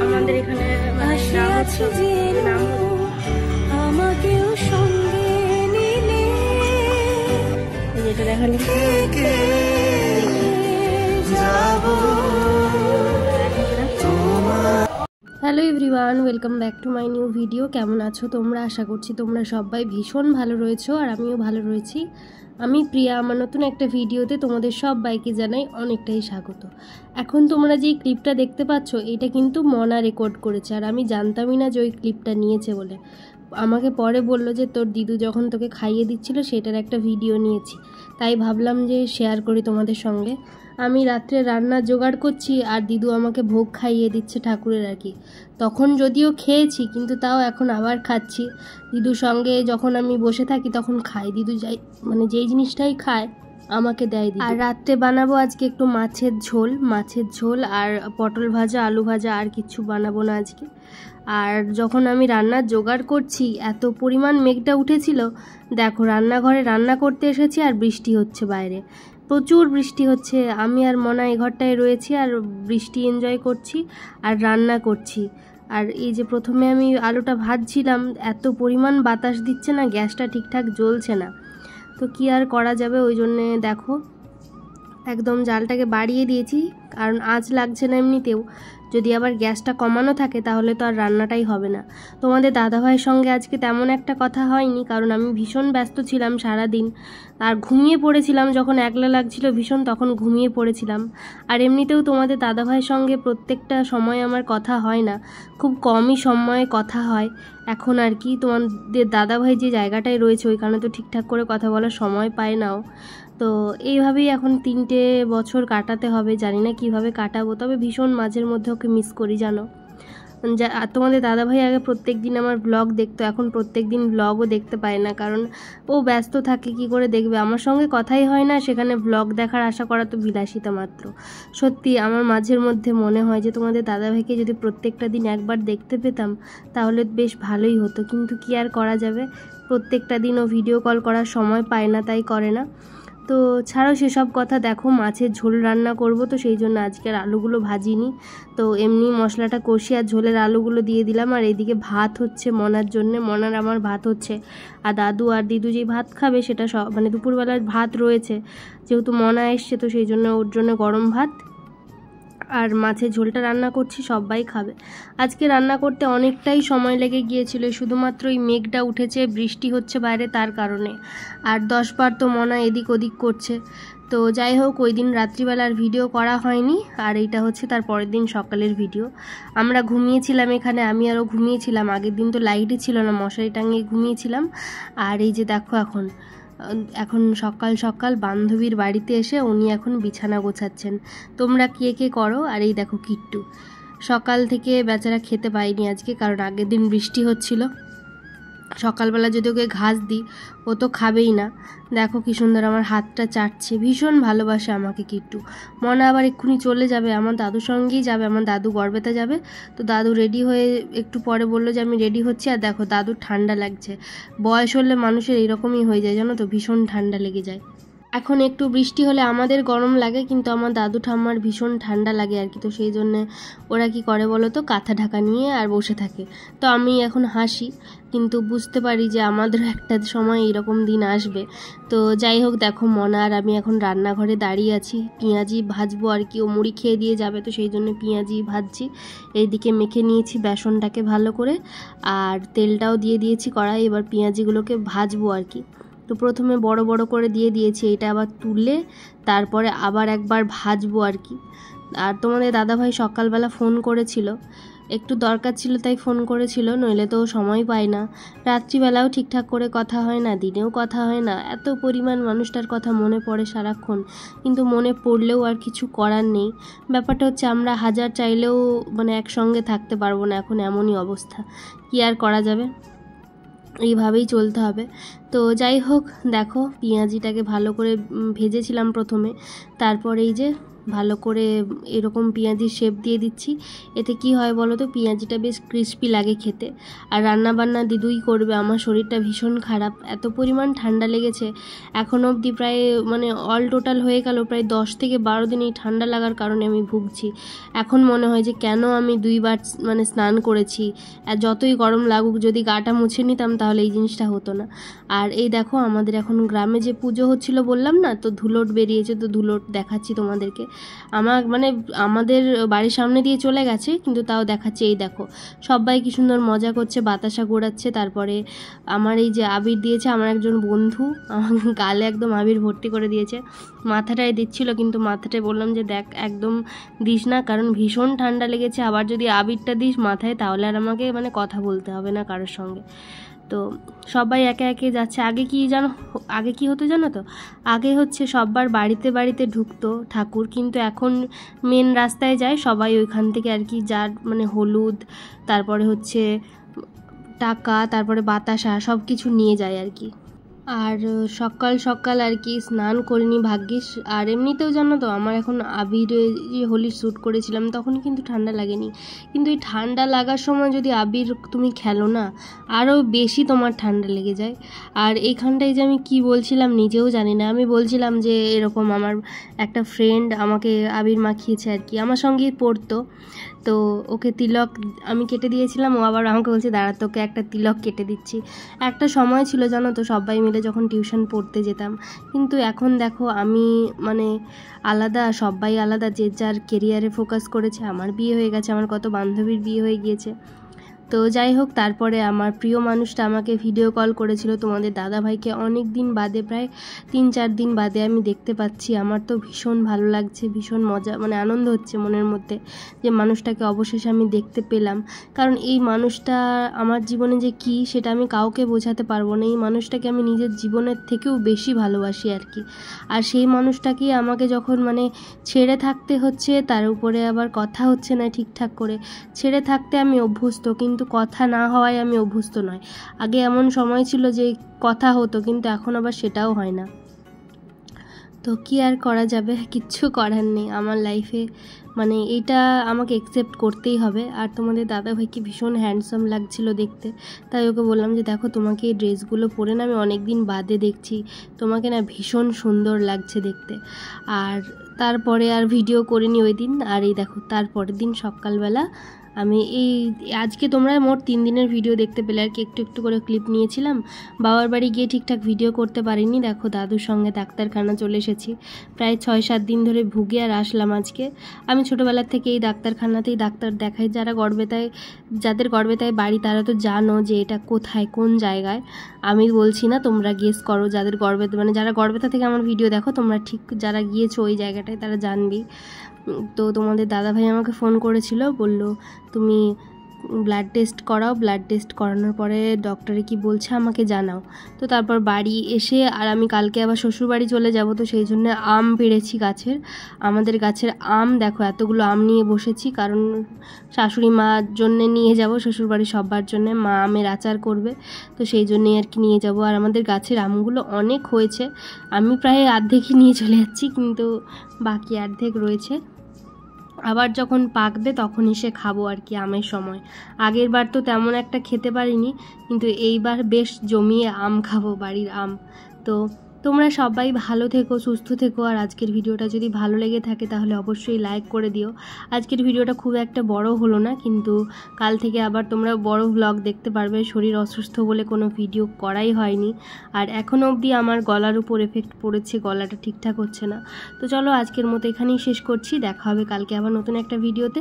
আমাদের এখানে আমাকেও সঙ্গে নিলে যেটা দেখালি hello everyone, welcome back to my new video. কেমন আছো তোমরা? আশা করছি তোমরা সবাই ভীষণ ভালো রয়েছো আর আমিও ভালো রয়েছি। আমি প্রিয়া, আমার নতুন একটা ভিডিওতে তোমাদের সবাইকে জানাই অনেকটাই স্বাগত। এখন তোমরা যেই ক্লিপটা দেখতে পাচ্ছ এটা কিন্তু মনা রেকর্ড করেছে, আর আমি জানতামই না যে ওই ক্লিপটা নিয়েছে বলে। আমাকে পরে বলল যে তোর দিদু যখন তোকে খাইয়ে দিচ্ছিল সেটার একটা ভিডিও নিয়েছি, তাই ভাবলাম যে শেয়ার করি তোমাদের সঙ্গে। আমি রাত্রে রান্না জোগাড় করছি আর দিদু আমাকে ভোগ খাইয়ে দিচ্ছে ঠাকুরের আর কি। তখন যদিও খেয়েছি কিন্তু তাও এখন আবার খাচ্ছি। দিদুর সঙ্গে যখন আমি বসে থাকি তখন খাই, দিদু যাই মানে যেই জিনিসটাই খায় আমাকে দেয় দিদু। আর রাত্রে বানাবো আজকে একটু মাছের ঝোল আর পটল ভাজা, আলু ভাজা, আর কিছু বানাবো না আজকে। আর যখন আমি রান্নার জোগাড় করছি এত পরিমাণ মেঘটা উঠেছিল, দেখো রান্নাঘরে রান্না করতে এসেছি আর বৃষ্টি হচ্ছে, বাইরে প্রচুর বৃষ্টি হচ্ছে। আমি আর মনা এই ঘরটায় রয়েছি আর বৃষ্টি এনজয় করছি আর রান্না করছি। আর এই যে প্রথমে আমি আলুটা ভাজছিলাম, এত পরিমাণ বাতাস দিচ্ছে না, গ্যাসটা ঠিকঠাক জ্বলছে না, তো কি আর করা যাবে, ওই জন্যে দেখো একদম জালটাকে বাড়িয়ে দিয়েছি, কারণ আঁচ লাগছে না এমনিতেও। যদি আবার গ্যাসটা কমানো থাকে তাহলে তো আর রান্নাটাই হবে না। তোমাদের দাদাভাইয়ের সঙ্গে আজকে তেমন একটা কথা হয়নি, কারণ আমি ভীষণ ব্যস্ত ছিলাম সারাদিন, আর ঘুমিয়ে পড়েছিলাম যখন একলা লাগছিল ভীষণ, তখন ঘুমিয়ে পড়েছিলাম। আর এমনিতেও তোমাদের দাদাভাইয়ের সঙ্গে প্রত্যেকটা সময় আমার কথা হয় না, খুব কমই সময়ে কথা হয় এখন আর কি। তোমাদের দাদাভাই যে জায়গাটায় রয়েছে ওইখানে তো ঠিকঠাক করে কথা বলার সময় পায় নাও। তো এইভাবেই এখন 3টে বছর কাটাতে হবে, জানি না কিভাবে কাটাবো, তবে ভীষণ মাঝের মধ্যে ওকে মিস করি জানো। তোমাদের দাদাভাই আগে প্রত্যেক দিন আমার ব্লগ দেখতো, এখন প্রত্যেক দিন ব্লগও দেখতে পায় না, কারণ ও ব্যস্ত থাকে, কি করে দেখবে, আমার সঙ্গে কথাই হয় না, সেখানে ব্লগ দেখার আশা করা তো বিলাসিতা মাত্র। সত্যি আমার মাঝের মধ্যে মনে হয় যে তোমাদের দাদাভাইকে যদি প্রত্যেকটা দিন একবার দেখতে পেতাম তাহলে বেশ ভালোই হতো, কিন্তু কি আর করা যাবে, প্রত্যেকটা দিন ও ভিডিও কল করার সময় পায় না, তাই করে না। তো ছাড়ো সেসব কথা। দেখো মাছের ঝোল রান্না করব, তো সেই জন্য আজকের আলুগুলো ভাজিনি, তো এমনি মশলাটা কষি আর ঝোলের আলুগুলো দিয়ে দিলাম। আর এইদিকে ভাত হচ্ছে মনার জন্য, মনার আমার ভাত হচ্ছে, আর দাদু আর দিদু যেই ভাত খাবে সেটা সব মানে দুপুরবেলার ভাত রয়েছে, যেহেতু মনা এসছে তো সেই জন্য ওর জন্য গরম ভাত আর মাছের ঝোলটা রান্না করছি, সবাই খাবে। আজকে রান্না করতে অনেকটাই সময় লেগে গিয়েছিল, শুধুমাত্র এই মেঘটা উঠেছে, বৃষ্টি হচ্ছে বাইরে তার কারণে, আর 10 বার তো মনা এদিক ওদিক করছে। তো যাই হোক, ওই দিন রাত্রিবেলার ভিডিও করা হয়নি, আর এইটা হচ্ছে তার পরের দিন সকালের ভিডিও। আমরা ঘুমিয়েছিলাম এখানে, আমি আরও ঘুমিয়েছিলাম, আগের দিন তো লাইটই ছিল না, মশারি টাঙিয়ে ঘুমিয়েছিলাম। আর এই যে দেখো এখন সকাল সকাল বান্ধবীর বাড়িতে এসে উনি এখন বিছানা গোছাচ্ছেন। তোমরা কে কে করো? আর এই দেখো কিট্টু সকাল থেকে বেচারা খেতে পায়নি আজকে, কারণ আগের দিন বৃষ্টি হচ্ছিল। সকালবেলা যদি ওকে ঘাস দিই ও তো খাবেই না। দেখো কি সুন্দর আমার হাতটা চাটছে, ভীষণ ভালোবাসে আমাকে কিট্টু। মনে আবার এক্ষুনি চলে যাবে, আমার দাদুর সঙ্গেই যাবে, আমার দাদু গড়বেতা যাবে। তো দাদু রেডি হয়ে একটু পরে বললো যে আমি রেডি হচ্ছি, আর দেখো দাদুর ঠান্ডা লাগছে। বয়স হলে মানুষের এরকমই হয়ে যায় জানো তো, ভীষণ ঠান্ডা লেগে যায়। এখন একটু বৃষ্টি হলে আমাদের গরম লাগে, কিন্তু আমার দাদু ঠাম্মার ভীষণ ঠান্ডা লাগে আর কি। তো সেই জন্যে ওরা কি করে বলো তো, কাঁথা ঢাকা নিয়ে আর বসে থাকে। তো আমি এখন হাসি, কিন্তু বুঝতে পারি যে আমাদেরও একটা সময় এরকম দিন আসবে। তো যাই হোক, দেখো মনা আর আমি এখন রান্নাঘরে দাঁড়িয়ে আছি, পেঁয়াজি ভাজবো আর কি। ও মুড়ি খেয়ে দিয়ে যাবে, তো সেই জন্য পেঁয়াজি ভাজছি। এইদিকে মেখে নিয়েছি বেসনটাকে ভালো করে, আর তেলটাও দিয়ে দিয়েছি কড়াই, এবার পেঁয়াজিগুলোকে ভাজবো আর কি। তো প্রথমে বড় বড় করে দিয়ে দিয়েছি, এটা আবার তুলে তারপরে আবার একবার ভাজবো আর কি। আর তোমাদের দাদাভাই সকালবেলা ফোন করেছিল, একটু দরকার ছিল তাই ফোন করেছিল, নইলে তো সময় পায় না। রাত্রিবেলাও ঠিকঠাক করে কথা হয় না, দিনেও কথা হয় না, এত পরিমাণ মানুষটার কথা মনে পড়ে সারাক্ষণ, কিন্তু মনে পড়লেও আর কিছু করার নেই। ব্যাপারটা হচ্ছে আমরা হাজার চাইলেও মানে একসঙ্গে থাকতে পারবো না, এখন এমনই অবস্থা, কি আর করা যাবে, এইভাবেই চলতে হবে। তো যাই হোক, দেখো পেঁয়াজিটাকে ভালো করে ভেজেছিলাম প্রথমে, তারপর এই যে ভালো করে এরকম পেঁয়াজির শেপ দিয়ে দিচ্ছি। এতে কি হয় বলো তো, পেঁয়াজিটা বেশ ক্রিস্পি লাগে খেতে। আর রান্নাবান্না দিদুই করবে। আমার শরীরটা ভীষণ খারাপ, এত পরিমাণ ঠান্ডা লেগেছে এখনও অবধি, প্রায় মানে অল টোটাল হয়ে গেল প্রায় 10 থেকে 12 দিন এই ঠান্ডা লাগার কারণে আমি ভুগছি। এখন মনে হয় যে কেন আমি 2 বার মানে স্নান করেছি, আর যতই গরম লাগুক যদি গাটা মুছে নিতাম তাহলে এই জিনিসটা হতো না। আর এই দেখো আমাদের এখন গ্রামে যে পুজো হচ্ছিল বললাম না, তো ধুলোট বেরিয়েছে, তো ধুলোট দেখাচ্ছি তোমাদেরকে। আমাদের বাড়ির সামনে দিয়ে চলে গেছে কিন্তু তাও দেখাচ্ছে। এই দেখো সবাই কি সুন্দর মজা করছে, বাতাসা ঘোরাচ্ছে। তারপরে আমার এই যে আবির দিয়েছে আমার একজন বন্ধু, আমার গালে একদম আবির ভর্তি করে দিয়েছে। মাথাটায় দিচ্ছিল কিন্তু মাথাটায় বললাম যে দেখ একদম দিস না, কারণ ভীষণ ঠান্ডা লেগেছে। আবার যদি আবিরটা দিস মাথায় তাহলে আর আমাকে মানে কথা বলতে হবে না কারোর সঙ্গে। তো সবাই একে একে যাচ্ছে। আগে কি হতো জানো তো, আগে হচ্ছে সবার বাড়িতে বাড়িতে ঢুকতো ঠাকুর, কিন্তু এখন মেন রাস্তায় যায় সবাই, ওইখান থেকে আর কি যার মানে হলুদ, তারপরে হচ্ছে টাকা, তারপরে বাতাসা সব কিছু নিয়ে যায় আর কি। আর সকাল সকাল আর কি স্নান করিনি ভাগ্যিস। আর এমনিতেও জানো তো আমার এখন আবিরে হোলির শ্যুট করেছিলাম তখন কিন্তু ঠান্ডা লাগেনি, কিন্তু এই ঠান্ডা লাগার সময় যদি আবির তুমি খেলো না আরও বেশি তোমার ঠান্ডা লেগে যায়। আর এইখানটায় যে আমি কি বলছিলাম নিজেও জানি না। আমি বলছিলাম যে এরকম আমার একটা ফ্রেন্ড আমাকে আবির মাখিয়েছে আর কি, আমার সঙ্গেই পড়তো, তো ওকে তিলক আমি কেটে দিয়েছিলাম। ও আবার আমাকে বলছে দাঁড়া তোকে একটা তিলক কেটে দিচ্ছি। একটা সময় ছিল জানো তো সবাই মিলে যখন টিউশন পড়তে যেতাম, কিন্তু এখন দেখো আমি মানে আলাদা, সবাই আলাদা, যে যার কেরিয়ারে ফোকাস করেছে। আমার বিয়ে হয়ে গেছে, আমার কত বান্ধবীর বিয়ে হয়ে গিয়েছে। তো যাই হোক, তারপরে আমার প্রিয় মানুষটা আমাকে ভিডিও কল করেছিল, তোমাদের দাদাভাইকে অনেক দিন বাদে, প্রায় 3-4 দিন বাদে আমি দেখতে পাচ্ছি। আমার তো ভীষণ ভালো লাগছে, ভীষণ মজা মানে আনন্দ হচ্ছে মনের মধ্যে যে মানুষটাকে অবশেষে আমি দেখতে পেলাম। কারণ এই মানুষটা আমার জীবনে যে কী সেটা আমি কাউকে বোঝাতে পারবো না। এই মানুষটাকে আমি নিজের জীবনের থেকেও বেশি ভালোবাসি আর কি। আর সেই মানুষটাকে আমাকে যখন মানে ছেড়ে থাকতে হচ্ছে, তার উপরে আবার কথা হচ্ছে না ঠিকঠাক করে। ছেড়ে থাকতে আমি অভ্যস্ত, কিন্তু কথা না হওয়ায় আমি অভ্যস্ত নয়। আগে এমন সময় ছিল যে কথা হতো, কিন্তু এখন আবার সেটাও হয় না। তো কি আর করা যাবে, কিচ্ছু করার নেই আমার লাইফে, মানে এইটা আমাকে অ্যাকসেপ্ট করতেই হবে। আর তোমাদের দাদাভাইকে ভীষণ হ্যান্ডসাম লাগছিল দেখতে, তাই ওকে বললাম যে দেখো তোমাকে এই ড্রেসগুলো পরে না আমি অনেক দিন বাদে দেখছি, তোমাকে না ভীষণ সুন্দর লাগছে দেখতে। আর তারপরে আর ভিডিও করিনি ওই দিন। আর এই দেখো তারপরের দিন সকালবেলা আমি আজকে তোমরা মোট 3 দিনের ভিডিও দেখতে পেলে আর কি, একটু একটু করে ক্লিপ নিয়েছিলাম। বাবার বাড়ি গিয়ে ঠিকঠাক ভিডিও করতে পারিনি। দেখো দাদুর সঙ্গে ডাক্তারখানা চলে এসেছি, প্রায় 6-7 দিন ধরে ভুগে আর আসলাম আজকে। আমি ছোটোবেলার থেকে এই ডাক্তারখানাতেই ডাক্তার দেখাই। যাদের গর্বেতায় বাড়ি তারা তো জানো যে এটা কোথায়, কোন জায়গায়। আমি বলছি না, তোমরা গেস করো। যারা গর্বেতা থেকে আমার ভিডিও দেখো, তোমরা ঠিক যারা গিয়েছো ওই জায়গাটায় তারা জানবেই। তো তোমাদের দাদাভাই আমাকে ফোন করেছিল, বলল তুমি ব্লাড টেস্ট করাও, ব্লাড টেস্ট করানোর পরে ডক্টরে কি বলছে আমাকে জানাও। তো তারপর বাড়ি এসে, আর আমি কালকে আবার শ্বশুরবাড়ি চলে যাব, তো সেই জন্য আম পেড়েছি গাছের। আমাদের গাছের আম দেখো, এতগুলো আম নিয়ে বসেছি, কারণ শাশুড়ি মার জন্যে নিয়ে যাব, শ্বশুরবাড়ি সবার জন্যে মা আমের আচার করবে, তো সেই জন্যেই আর কি নিয়ে যাব। আর আমাদের গাছের আমগুলো অনেক হয়েছে, আমি প্রায় অর্ধেকই নিয়ে চলে যাচ্ছি, কিন্তু বাকি অর্ধেক রয়েছে। আবার যখন পাকবে তখন এসে খাবো আর কি আমের সময়। আগের বার তো তেমন একটা খেতে পারিনি, কিন্তু এইবার বেশ জমিয়ে আম খাবো, বাড়ির আম। তো তোমরা সবাই ভালো থেকো, সুস্থ থেকো। আর আজকের ভিডিওটা যদি ভালো লেগে থাকে তাহলে অবশ্যই লাইক করে দিও। আজকের ভিডিওটা খুব একটা বড় হলো না, কিন্তু কাল থেকে আবার তোমরা বড় ব্লগ দেখতে পারবে। শরীর অসুস্থ বলে কোনো ভিডিও করাই হয়নি, আর এখনও অবধি আমার গলার উপর এফেক্ট পড়েছে, গলাটা ঠিকঠাক হচ্ছে না। তো চলো আজকের মতো এখানেই শেষ করছি, দেখা হবে কালকে আবার নতুন একটা ভিডিওতে।